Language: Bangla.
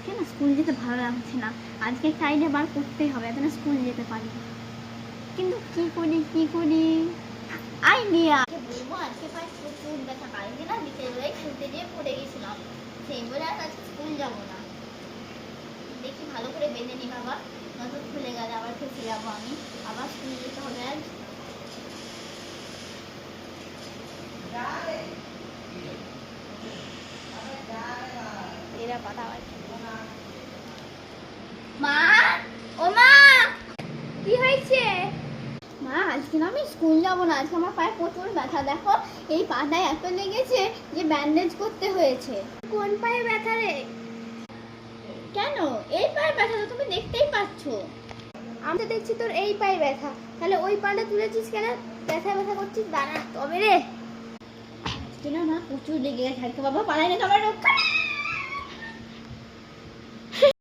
আজকে না স্কুল যেতে ভালো লাগছে না। আজকে একটা আইডিয়া বার করতেই হবে, এত না স্কুল যেতে পারি। কিন্তু কি করি আইডিয়া বলবো। আজকে পায়ে প্রচুর ব্যথা, কালকে না বিকেলবেলায় খেলতে যেয়ে পড়ে গেছিলাম, সেই বলে আর আজকে স্কুল যাবো না। দেখি ভালো করে বেঁধে নি বাবা, নয়তো খুলে গেলে আবার ফেসে যাবো আমি, আবার স্কুল যেতে হবে। আজ এরা কথা মা, ও মা, কি হয়েছে? মা আজকে না আমি স্কুল যাবো না, আজকে আমার পায়ে প্রচুর ব্যথা। দেখো এই পাটায় এত লেগেছে যে ব্যান্ডেজ করতে হয়েছে। কোন পায়ে ব্যথা রে? কেন এই পায়ে ব্যথা তো তুমি দেখতেই পাচ্ছ। আমি তো দেখছি তোর এই পায়ে ব্যথা, তাহলে ওই পাটা তুলেছিস কেন? ব্যথা ব্যথা করছিস, দাঁড়া তবে রে। আজকে না প্রচুর লেগে গেছে, বাবা পালাই না, তোমার রক্ষা নেই।